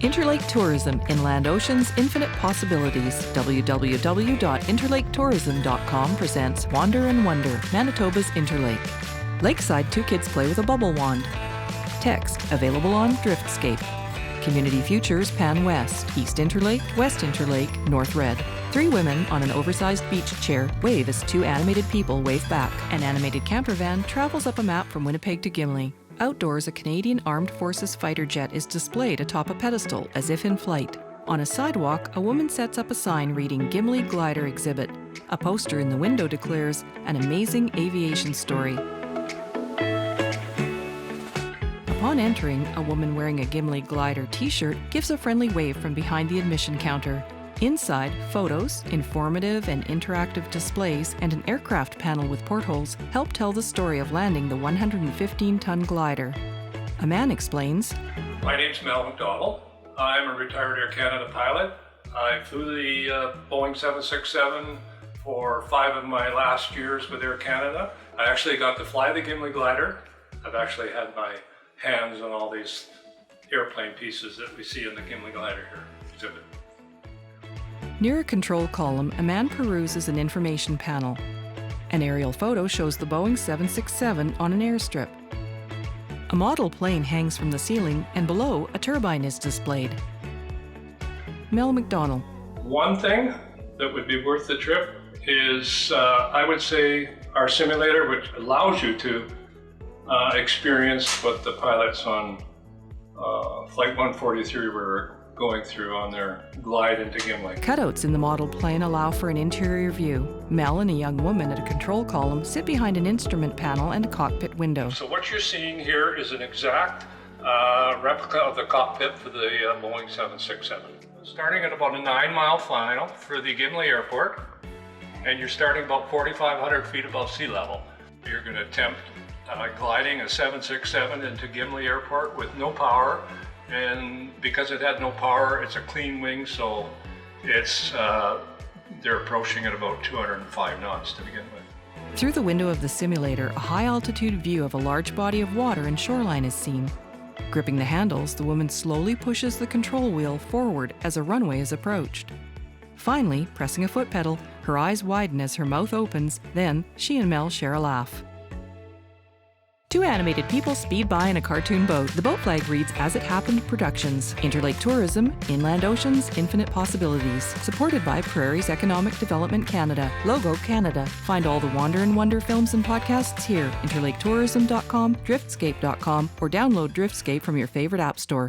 Interlake Tourism, Inland Oceans, Infinite Possibilities. www.interlaketourism.com presents Wander and Wonder, Manitoba's Interlake. Lakeside, 2 kids play with a bubble wand. Text, available on Driftscape. Community Futures, Pan West, East Interlake, West Interlake, North Red. 3 women on an oversized beach chair wave as 2 animated people wave back. An animated camper van travels up a map from Winnipeg to Gimli. Outdoors, a Canadian Armed Forces fighter jet is displayed atop a pedestal as if in flight. On a sidewalk, a woman sets up a sign reading Gimli Glider exhibit. A poster in the window declares, "An amazing aviation story." Upon entering, a woman wearing a Gimli Glider t-shirt gives a friendly wave from behind the admission counter. Inside, photos, informative and interactive displays, and an aircraft panel with portholes help tell the story of landing the 115-ton glider. A man explains, "My name's Mal McDonald. I'm a retired Air Canada pilot. I flew the Boeing 767 for 5 of my last years with Air Canada. I actually got to fly the Gimli Glider. I've actually had my hands on all these airplane pieces that we see in the Gimli Glider here exhibit." Near a control column, a man peruses an information panel. An aerial photo shows the Boeing 767 on an airstrip. A model plane hangs from the ceiling, and below, a turbine is displayed. Mal McDonald. One thing that would be worth the trip is, I would say, our simulator, which allows you to experience what the pilots on Flight 143 were going through on their glide into Gimli. Cutouts in the model plane allow for an interior view. Mel and a young woman at a control column sit behind an instrument panel and a cockpit window. So what you're seeing here is an exact replica of the cockpit for the Boeing 767. Starting at about a 9-mile final for the Gimli Airport, and you're starting about 4,500 feet above sea level. You're going to attempt gliding a 767 into Gimli Airport with no power. And because it had no power, it's a clean wing, so it's they're approaching at about 205 knots to begin with. Through the window of the simulator, a high-altitude view of a large body of water and shoreline is seen. Gripping the handles, the woman slowly pushes the control wheel forward as a runway is approached. Finally, pressing a foot pedal, her eyes widen as her mouth opens, then she and Mel share a laugh. 2 animated people speed by in a cartoon boat. The boat flag reads As It Happened Productions. Interlake Tourism, Inland Oceans, Infinite Possibilities. Supported by Prairie's Economic Development Canada. Logo Canada. Find all the Wander and Wonder films and podcasts here. interlaketourism.com, driftscape.com, or download Driftscape from your favorite app store.